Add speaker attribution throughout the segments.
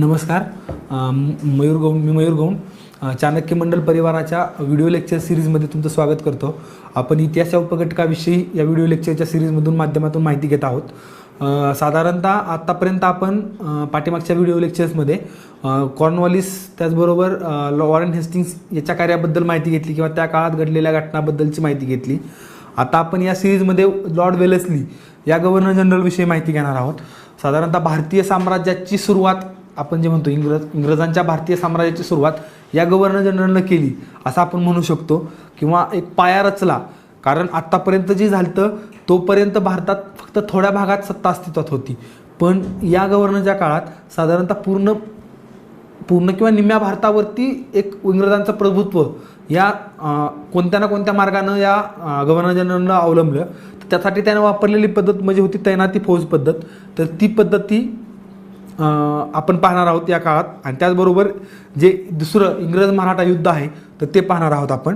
Speaker 1: नमस्कार. मी मयूर गौंड चाणक्य मंडल परिवाराच्या video lecture सिरीजमध्ये तुमचं स्वागत करतो. आपण इतिहास उपघटकाविषयी या व्हिडिओ लेक्चरच्या सिरीजमधून माध्यमातून माहिती घेत आहोत. साधारणतः आत्तापर्यंत आपण पाठीमागच्या व्हिडिओ लेक्चर्समध्ये कॉर्नवॉलिस त्याचबरोबर वॉरेन हेस्टिंग्स याच्या कार्याबद्दल माहिती घेतली किंवा त्या काळात घडलेल्या घटनांबद्दलची माहिती घेतली. आता आपण या सिरीजमध्ये लॉर्ड वेलेस्ली या गव्हर्नर जनरलविषयी माहिती घेणार आहोत. साधारणतः भारतीय साम्राज्याची सुरुवात आपण जे म्हणतो इंग्रजांच्या भारतीय साम्राज्याची सुरुवात या गव्हर्नर जनरलनं केली असं आपण म्हणू शकतो किंवा एक पाया रचला. कारण आत्तापर्यंत जे झालं तोपर्यंत भारतात फक्त थोड्या भागात सत्ता अस्तित्वात होती, पण या गव्हर्नरच्या काळात साधारणतः पूर्ण किंवा निम्म्या भारतावरती एक इंग्रजांचं प्रभुत्व या कोणत्या ना कोणत्या मार्गानं या गव्हर्नर जनरलनं अवलंबलं. तर त्यासाठी त्यानं वापरलेली पद्धत म्हणजे होती तैनाती फौज पद्धत. तर ती पद्धती आपण पाहणार आहोत या काळात. आणि त्याचबरोबर जे दुसरं इंग्रज मराठा युद्ध आहे तर ते पाहणार आहोत आपण.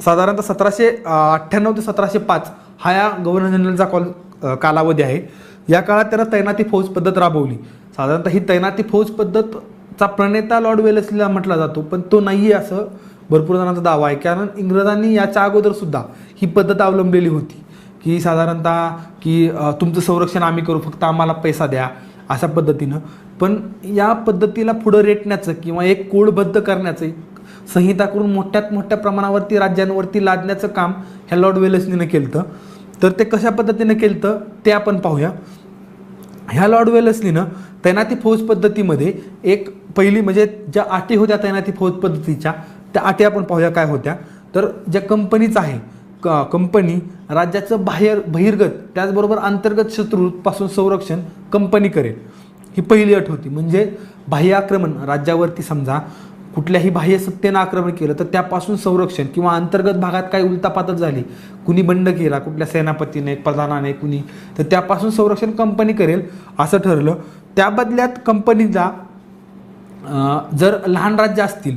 Speaker 1: साधारणतः 1798 ते 1705 हा या गव्हर्नर जनरलचा कालावधी आहे. या काळात त्यानं तैनाती फौज पद्धत राबवली. साधारणतः ही तैनाती फौज पद्धतचा प्रणेता लॉर्ड वेलेस्लीला म्हटला जातो, पण तो नाही आहे असं भरपूर जणांचा दावा आहे. कारण इंग्रजांनी याच्या अगोदरसुद्धा ही पद्धत अवलंबलेली होती की साधारणतः की तुमचं संरक्षण आम्ही करू, फक्त आम्हाला पैसा द्या अशा पद्धतीनं. पण या पद्धतीला पुढं रेटण्याचं किंवा एक कोडबद्ध करण्याचं संहिता करून मोठ्यात मोठ्या प्रमाणावरती राज्यांवरती लादण्याचं काम ह्या लॉर्ड वेलेस्लीनं केलं. तर ते कशा पद्धतीनं केलं ते आपण पाहूया. ह्या लॉर्ड वेलेस्लीनं तैनाती फौज पद्धतीमध्ये एक पहिली म्हणजे ज्या अटी होत्या तैनाती फौज पद्धतीच्या त्या अटी आपण पाहूया काय होत्या. तर ज्या कंपनीचं आहे कंपनी राज्याचं बहिर्गत त्याचबरोबर अंतर्गत शत्रूपासून संरक्षण कंपनी करेल, ही पहिली अट होती. म्हणजे बाह्य आक्रमण राज्यावरती समजा कुठल्याही बाह्य सत्तेनं आक्रमण केलं तर त्यापासून संरक्षण किंवा अंतर्गत भागात काही उलटापालट झाली, कुणी बंड केला कुठल्या सेनापतीने प्रधानाने कुणी, तर त्यापासून संरक्षण कंपनी करेल असं ठरलं. त्या बदल्यात कंपनीला जर लहान राज्य असतील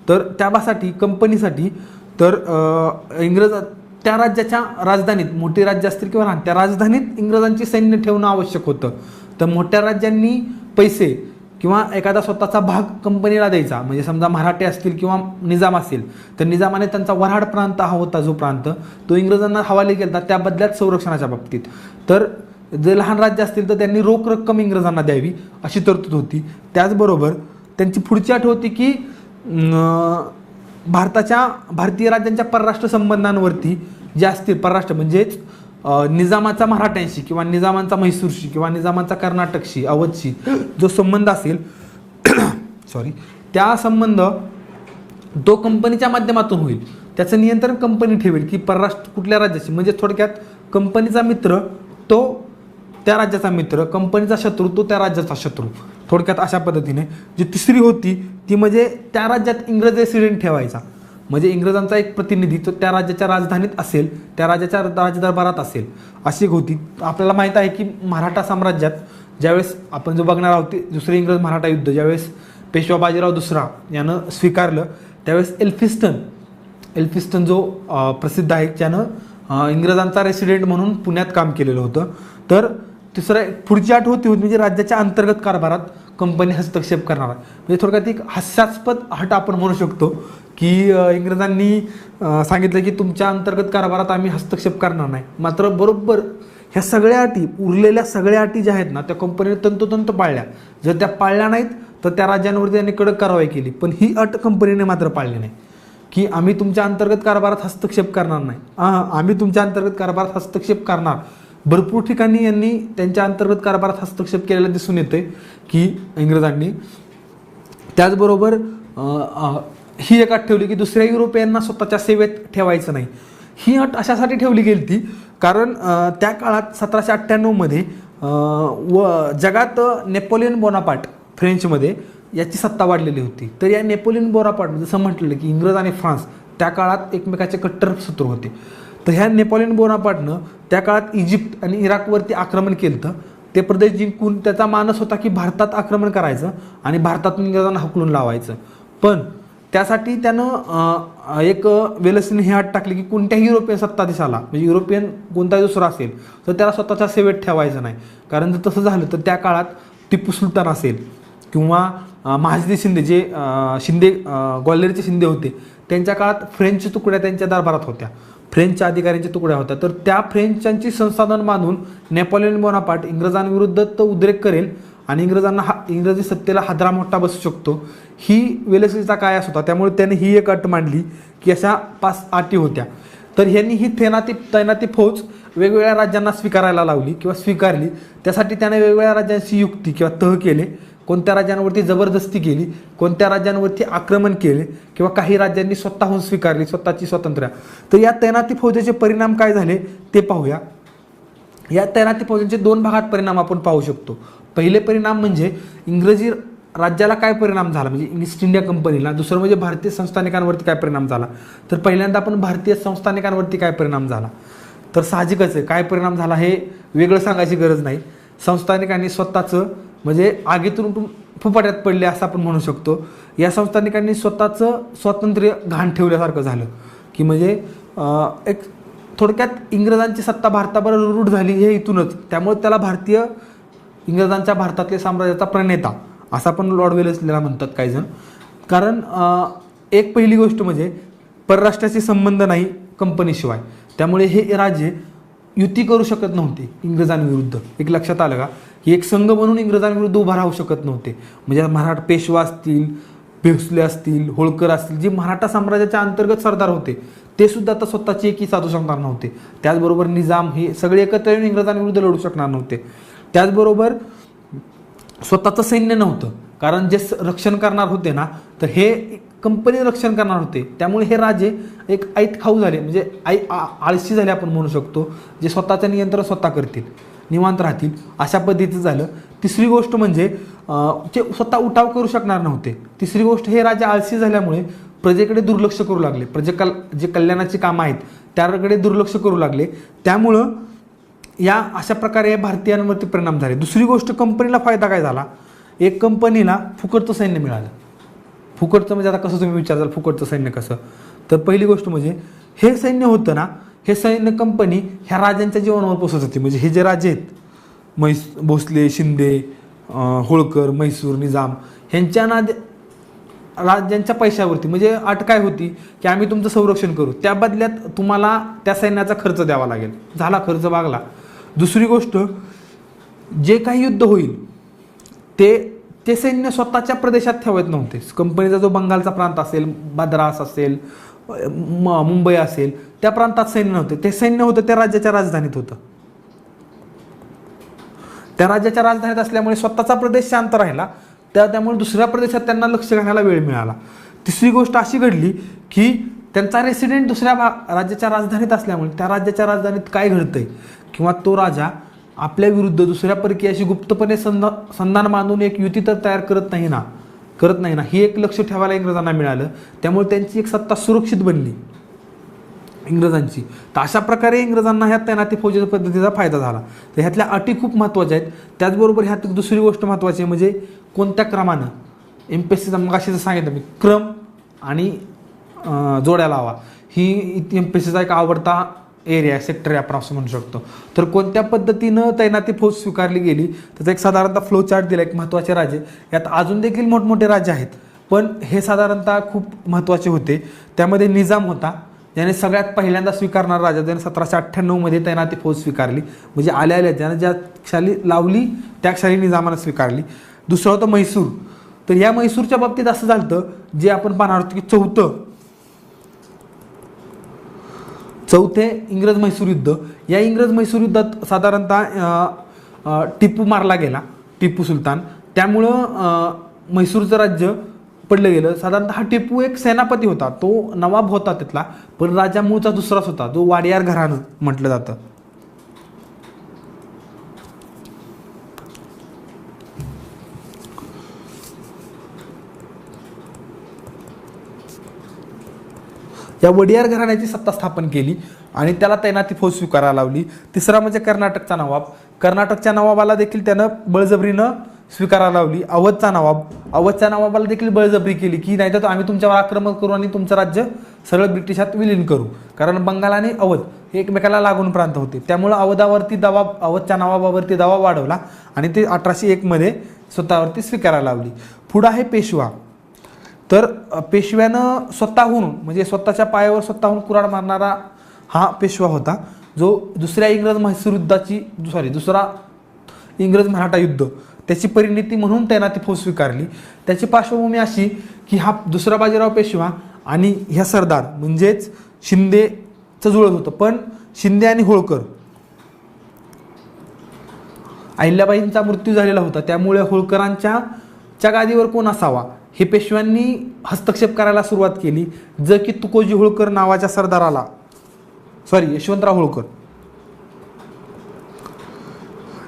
Speaker 1: तर त्यासाठी कंपनीसाठी तर इंग्रज त्या राज्याच्या राजधानीत मोठी राज्य असतील किंवा लहान त्या राजधानीत इंग्रजांची सैन्य ठेवणं आवश्यक होतं. तर मोठ्या राज्यांनी पैसे किंवा एखादा स्वतःचा भाग कंपनीला द्यायचा. म्हणजे समजा मराठे असतील किंवा निजाम असेल तर निजामाने त्यांचा वऱ्हाड प्रांत हा होता जो प्रांत तो इंग्रजांना हवाले केला त्या बदल्यात संरक्षणाच्या बाबतीत. तर जे लहान राज्य असतील तर त्यांनी रोख रक्कम इंग्रजांना द्यावी अशी तरतूद होती. त्याचबरोबर त्यांची पुढची अट होती की भारतीय राज्यांच्या परराष्ट्र संबंधांवरती जे असतील परराष्ट्र म्हणजेच निजामाचा मराठ्यांशी किंवा निजामांचा म्हैसूरशी किंवा निजामाचा कर्नाटकशी अवधशी जो संबंध असेल त्या संबंध तो कंपनीच्या माध्यमातून होईल. त्याचं नियंत्रण कंपनी ठेवेल की परराष्ट्र कुठल्या राज्याशी, म्हणजे थोडक्यात कंपनीचा मित्र तो त्या राज्याचा मित्र, कंपनीचा शत्रू तो त्या राज्याचा शत्रू, थोडक्यात अशा पद्धतीने. जी तिसरी होती ती म्हणजे त्या राज्यात इंग्रज रेसिडेंट ठेवायचा. म्हणजे इंग्रजांचा एक प्रतिनिधी तो त्या राज्याच्या राजधानीत असेल, त्या राज्याच्या राजदरबारात असेल अशी एक होती. आपल्याला माहीत आहे की मराठा साम्राज्यात ज्यावेळेस आपण जो बघणार आहोत ते दुसरे इंग्रज मराठा युद्ध ज्यावेळेस पेशवा बाजीराव दुसरा यानं स्वीकारलं त्यावेळेस एल्फिस्टन जो प्रसिद्ध आहे ज्यानं इंग्रजांचा रेसिडेंट म्हणून पुण्यात काम केलेलं होतं. तर पुढची अट होती म्हणजे राज्याच्या अंतर्गत कारभारात कंपनी हस्तक्षेप करणार. म्हणजे थोडक्यात एक हास्यास्पद अट आपण म्हणू शकतो की इंग्रजांनी सांगितलं की तुमच्या अंतर्गत कारभारात आम्ही हस्तक्षेप करणार नाही. मात्र बरोबर ह्या सगळ्या अटी उरलेल्या सगळ्या अटी ज्या आहेत ना त्या कंपनीने तंतोतंत पाळल्या. जर त्या पाळल्या नाहीत तर त्या राज्यांवरती त्यांनी कडक कारवाई केली. पण ही अट कंपनीने मात्र पाळली नाही की आम्ही तुमच्या अंतर्गत कारभारात हस्तक्षेप करणार नाही. आम्ही तुमच्या अंतर्गत कारभारात हस्तक्षेप करणार. भरपूर ठिकाणी यांनी त्यांच्या अंतर्गत कारभारात हस्तक्षेप केलेला दिसून येते की इंग्रजांनी. त्याचबरोबर ही एक अट ठेवली की दुसऱ्या युरोपियनना स्वतःच्या सेवेत ठेवायचं नाही. ही अट अशासाठी ठेवली गेली ती कारण त्या काळात 1798मध्ये जगात नेपोलियन बोनापार्ट फ्रेंचमध्ये याची सत्ता वाढलेली होती. तर या नेपोलियन बोनापार्ट जसं म्हटलेलं की इंग्रज आणि फ्रान्स त्या काळात एकमेकाचे कट्टर शत्रू होते. तर ह्या नेपोलियन बोनापार्टनं त्या काळात इजिप्त आणि इराकवरती आक्रमण केलं. ते प्रदेश जिंकून त्याचा मानस होता की भारतात आक्रमण करायचं आणि भारतातून इंग्रजांना हकलून लावायचं. पण त्यासाठी त्यानं एक वेलेस्लीने ही अट टाकली की कोणत्याही युरोपियन सत्ताधीशाला म्हणजे युरोपियन कोणताही दुसरा असेल तर त्याला स्वतःच्या सेवेत ठेवायचं नाही. कारण जर तसं झालं तर त्या काळात टिपू सुलतान असेल किंवा महाजनी शिंदे जे शिंदे ग्वाल्हेरचे शिंदे होते, त्यांच्या काळात फ्रेंच तुकड्या त्यांच्या दरबारात होत्या, फ्रेंच अधिकाऱ्यांच्या तुकड्या होत्या. तर त्या फ्रेंचांची संसाधन मानून नेपोलियन बोनापार्ट इंग्रजांविरुद्ध तो उद्रेक करेल आणि इंग्रजी सत्तेला हादरा मोठा बसू शकतो, ही वेलेस्लीचा कायास होता. त्यामुळे त्याने ही एक अट मांडली की अशा 5 अटी होत्या. तर ह्यांनी ही तैनाती फौज वेगवेगळ्या राज्यांना स्वीकारायला लावली किंवा स्वीकारली. त्यासाठी त्याने वेगवेगळ्या राज्यांशी युक्ती किंवा तह केले, कोणत्या राज्यांवरती जबरदस्ती केली, कोणत्या राज्यांवरती आक्रमण केले किंवा काही राज्यांनी स्वतःहून स्वीकारली स्वतःची स्वातंत्र्य. तर या तैनाती फौजेचे परिणाम काय झाले ते पाहूया. या तैनाती फौजांचे 2 भागात परिणाम आपण पाहू शकतो. पहिले परिणाम म्हणजे इंग्रजी राज्याला काय परिणाम झाला, म्हणजे ईस्ट इंडिया कंपनीला. दुसरं म्हणजे भारतीय संस्थानिकांवरती काय परिणाम झाला. तर पहिल्यांदा आपण भारतीय संस्थानिकांवरती काय परिणाम झाला, तर साहजिकच आहे काय परिणाम झाला हे वेगळं सांगायची गरज नाही. संस्थानिकांनी स्वतःचं म्हणजे आगीतून फुपाट्यात पडले असं आपण म्हणू शकतो. या संस्थानिकांनी स्वतःचं स्वातंत्र्य घाण ठेवल्यासारखं झालं की म्हणजे एक थोडक्यात इंग्रजांची सत्ता भारतावर रूढ झाली हे इथूनच. त्यामुळे त्याला इंग्रजांच्या भारतातले साम्राज्याचा प्रणेता असं आपण लॉर्ड वेलेस्लीला म्हणतात काही जण. कारण एक पहिली गोष्ट म्हणजे परराष्ट्राशी संबंध नाही कंपनीशिवाय, त्यामुळे हे राज्य युती करू शकत नव्हते इंग्रजांविरुद्ध. एक लक्षात आलं का की एक संघ म्हणून इंग्रजांविरुद्ध उभा राहू शकत नव्हते. म्हणजे मराठा पेशवा असतील, भोसले असतील, होळकर असतील, जे मराठा साम्राज्याच्या अंतर्गत सरदार होते ते सुद्धा आता स्वतःची एकी साधू शकणार नव्हते. त्याचबरोबर निजाम हे सगळे एकत्र येऊन इंग्रजांविरुद्ध लढू शकणार नव्हते. त्याचबरोबर स्वतःचं सैन्य नव्हतं, कारण जे रक्षण करणार होते ना तर हे कंपनी रक्षण करणार होते. त्यामुळे हे राजे एक ऐट खाऊ झाले, म्हणजे आळशी झाले आपण म्हणू शकतो, जे स्वतःचं नियंत्रण स्वतः करतील, निवांत राहतील अशा पद्धतीचं झालं. तिसरी गोष्ट म्हणजे जे स्वतः उठाव करू शकणार नव्हते. तिसरी गोष्ट हे राजे आळशी झाल्यामुळे प्रजेकडे दुर्लक्ष करू लागले, जे कल्याणाची कामं आहेत त्याकडे दुर्लक्ष करू लागले. त्यामुळं या अशा प्रकारे भारतीयांवरती परिणाम झाले. दुसरी गोष्ट कंपनीला फायदा काय झाला, एक कंपनीला फुकटचं सैन्य मिळालं. फुकटचं म्हणजे आता कसं तुम्ही विचाराल फुकटचं सैन्य कसं, तर पहिली गोष्ट म्हणजे हे सैन्य होतं ना, हे सैन्य कंपनी ह्या राजांच्या जीवनावर पोसत होती. म्हणजे हे जे राजे आहेत भोसले, शिंदे, होळकर, म्हैसूर, निजाम ह्यांच्या राज्यांच्या पैशावरती, म्हणजे अट काय होती की आम्ही तुमचं संरक्षण करू, त्या बदल्यात तुम्हाला त्या सैन्याचा खर्च द्यावा लागेल. झाला खर्च भागला. दुसरी गोष्ट, जे काही युद्ध होईल ते सैन्य स्वतःच्या प्रदेशात ठेवत नव्हते. कंपनीचा जो बंगालचा प्रांत असेल, मद्रास असेल, मुंबई असेल, त्या प्रांतात सैन्य नव्हते. ते सैन्य होतं त्या राज्याच्या राजधानीत होतं. त्या राज्याच्या राजधानीत असल्यामुळे स्वतःचा प्रदेश शांत राहिला, त्यामुळे दुसऱ्या प्रदेशात त्यांना लक्ष घालण्याला वेळ मिळाला. तिसरी गोष्ट अशी घडली की त्यांचा रेसिडेंट दुसऱ्या राज्याच्या राजधानीत असल्यामुळे त्या राज्याच्या राजधानीत काय घडतंय किंवा तो राजा आपल्या विरुद्ध दुसऱ्या परकीयाशी गुप्तपणे संधान बांधून एक युती तर तयार करत नाही ना ही एक लक्ष ठेवायला इंग्रजांना मिळालं. त्यामुळे त्यांची एक सत्ता सुरक्षित बनली इंग्रजांची. तर अशा प्रकारे इंग्रजांना ह्या तैनाती फौजेच्या पद्धतीचा फायदा झाला. तर ह्यातल्या अटी खूप महत्त्वाच्या आहेत. त्याचबरोबर ह्यात दुसरी गोष्ट महत्त्वाची आहे म्हणजे कोणत्या क्रमानं एमपीएससीचा मगाशी सांगितलं मी, क्रम आणि जोड्या लावा, ही एमपीएससीचा एक आवडता एरिया सेक्टर आहे आपण असं म्हणू शकतो. तर कोणत्या पद्धतीनं तैनाती फौज स्वीकारली गेली त्याचा एक साधारणतः फ्लो चार्ट दिला. एक महत्त्वाचे राजे, यात अजून देखील मोठमोठे राज्य आहेत पण हे साधारणतः खूप महत्त्वाचे होते. त्यामध्ये निजाम होता, ज्याने सगळ्यात पहिल्यांदा स्वीकारणारा राजा, ज्याने 1798 तैनाती फौज स्वीकारली. म्हणजे आल्या ज्याने ज्या क्षाली लावली त्या क्षाली निजामानं स्वीकारली. दुसरं होतं म्हैसूर. तर या म्हैसूरच्या बाबतीत असं झालं जे आपण पाहणार आहोत की चौथे इंग्रज म्हैसूर युद्ध. या इंग्रज म्हैसूर युद्धात साधारणतः टिपू मारला गेला, टिपू सुलतान. त्यामुळं म्हैसूरचं राज्य पडलं गेलं. साधारणतः हा टिपू एक सेनापती होता, तो नवाब होता तिथला, पण राजा मूळचा दुसराच होता, जो वाडियार घराणं म्हटलं जातं. या वडियार घराण्याची सत्ता स्थापन केली आणि त्याला तैनाती फौज स्वीकारायला लावली. तिसरा म्हणजे कर्नाटकचा नवाब. कर्नाटकच्या नवाबाला देखील त्यानं बळजबरीनं स्वीकारायला लावली. अवधच्या नवाबाला देखील बळजबरी केली की नाहीतर आम्ही तुमच्यावर आक्रमण करू आणि तुमचं राज्य सरळ ब्रिटिशात विलीन करू. कारण बंगाल आणि अवध हे एकमेकाला लागून प्रांत होते. त्यामुळं अवधच्या नवाबावरती दबाव वाढवला आणि ते 1801 मध्ये स्वतःवरती स्वीकारायला लावली. पुढं आहे पेशवा. तर पेशव्यानं स्वतःहून म्हणजे स्वतःच्या पायावर स्वतःहून कुऱ्हाड मारणारा हा पेशवा होता, जो दुसरा इंग्रज मराठा युद्ध त्याची परिणिती म्हणून तैनाती फौज स्वीकारली. त्याची पार्श्वभूमी अशी की हा दुसरा बाजीराव पेशवा आणि ह्या सरदार म्हणजेच शिंदेचं जुळत होतं. पण शिंदे आणि होळकर, अहिल्याबाईंचा मृत्यू झालेला होता, त्यामुळे होळकरांच्या गादीवर कोण असावा हे पेशव्यांनी हस्तक्षेप करायला सुरुवात केली. जर की तुकोजी होळकर नावाच्या सरदाराला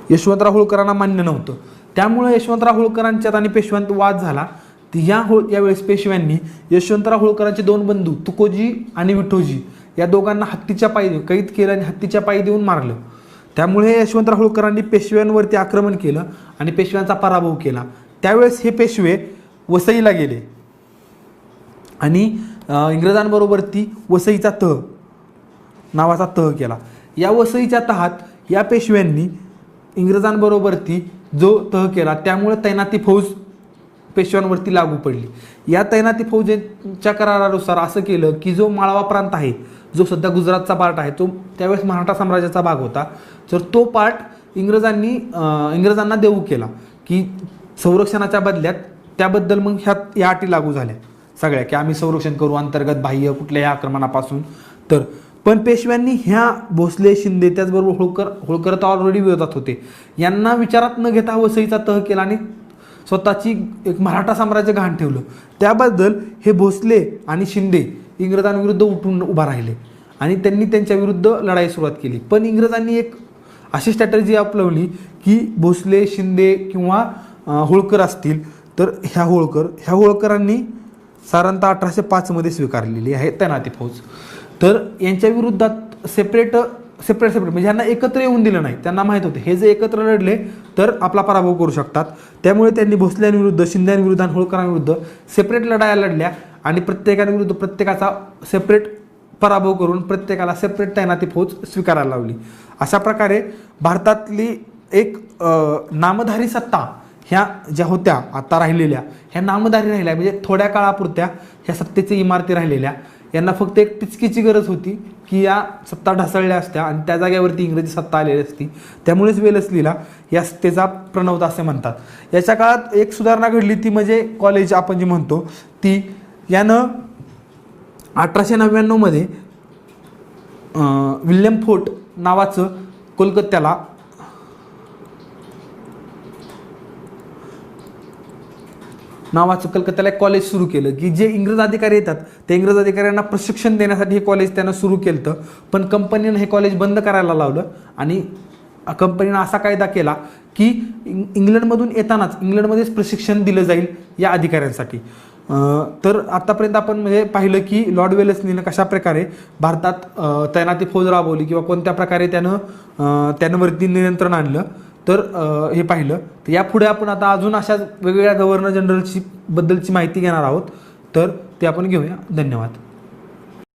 Speaker 1: यशवंतराव होळकरांना मान्य नव्हतं. त्यामुळे यशवंतराव होळकरांच्यात आणि पेशव्यांत वाद झाला. यावेळेस पेशव्यांनी यशवंतराव होळकरांचे 2 बंधू तुकोजी आणि विठोजी या दोघांना हत्तीच्या पायी कैद केलं आणि हत्तीच्या पायी देऊन मारलं. त्यामुळे यशवंतराव होळकरांनी पेशव्यांवरती आक्रमण केलं आणि पेशव्यांचा पराभव केला. त्यावेळेस हे पेशवे वसईला गेले आणि इंग्रजांबरोबर ती वसईचा नावाचा तह केला. या वसईच्या तहात या पेशव्यांनी इंग्रजांबरोबरती जो तह केला, त्यामुळे तैनाती फौज पेशव्यांवरती लागू पडली. या तैनाती फौजेच्या करारानुसार असं केलं की जो माळवा प्रांत आहे, जो सध्या गुजरातचा पार्ट आहे, तो त्यावेळेस मराठा साम्राज्याचा भाग होता, तर तो पार्ट इंग्रजांना देऊ केला की संरक्षणाच्या बदल्यात. त्याबद्दल मग या अटी लागू झाल्या सगळ्या की आम्ही संरक्षण करू अंतर्गत बाह्य कुठल्याही आक्रमणापासून. पण पेशव्यांनी ह्या भोसले, शिंदे त्याचबरोबर होळकर तर ऑलरेडी विरोधात होते, यांना विचारात न घेता वसईचा तह केला आणि स्वतःची एक मराठा साम्राज्य गहाण ठेवलं. त्याबद्दल हे भोसले आणि शिंदे इंग्रजांविरुद्ध उठून उभा राहिले आणि त्यांनी त्यांच्या विरुद्ध लढाई सुरुवात केली. पण इंग्रजांनी एक अशी स्ट्रॅटर्जी अपनावली की भोसले, शिंदे किंवा होळकर असतील तर ह्या होळकरांनी साधारणतः 1805 मध्ये स्वीकारलेली आहे तैनाती फौज. तर यांच्या विरुद्धात सेपरेट म्हणजे ह्यांना एकत्र येऊन दिलं नाही. त्यांना माहीत होते हे जे एकत्र लढले तर आपला पराभव करू शकतात. त्यामुळे त्यांनी भोसल्यांविरुद्ध, शिंद्यांविरुद्ध आणि होळकरांविरुद्ध सेपरेट लढाया लढल्या आणि प्रत्येकाविरुद्ध प्रत्येकाचा सेपरेट पराभव करून प्रत्येकाला सेपरेट तैनाती फौज स्वीकारायला लावली. अशा प्रकारे भारतातली एक नामधारी सत्ता ह्या ज्या होत्या आता राहिलेल्या, ह्या नामधारी राहिल्या म्हणजे थोड्या काळापुरत्या ह्या सत्तेच्या इमारती राहिलेल्या. यांना फक्त एक टिचकीची गरज होती की या सत्ता ढासळल्या असत्या आणि त्या जागेवरती इंग्रजी सत्ता आलेली असती. त्यामुळेच वेलस्लीला या सत्तेचा प्रणवता असे म्हणतात. याच्या काळात एक सुधारणा घडली ती म्हणजे कॉलेज आपण जे म्हणतो ती. यानं 1899 मध्ये विल्यम फोर्ट नावाचं कोलकात्याला एक कॉलेज सुरू केलं की जे इंग्रज अधिकारी येतात त्या इंग्रज अधिकाऱ्यांना प्रशिक्षण देण्यासाठी हे कॉलेज त्यानं सुरू केलं. पण कंपनीनं हे कॉलेज बंद करायला लावलं आणि कंपनीनं असा कायदा केला की इंग्लंडमधून येतानाच इंग्लंडमध्येच प्रशिक्षण दिलं जाईल या अधिकाऱ्यांसाठी. तर आतापर्यंत आपण म्हणजे पाहिलं की लॉर्ड वेलेस्लीनं कशा प्रकारे भारतात तैनाती फौज राबवली किंवा कोणत्या प्रकारे त्यानं वरती नियंत्रण आणलं तर हे पाहिलं. तर यापुढे आपण आता अजून अशा वेगवेगळ्या गव्हर्नर जनरलची बद्दलची माहिती घेणार आहोत, तर ते आपण घेऊया. धन्यवाद.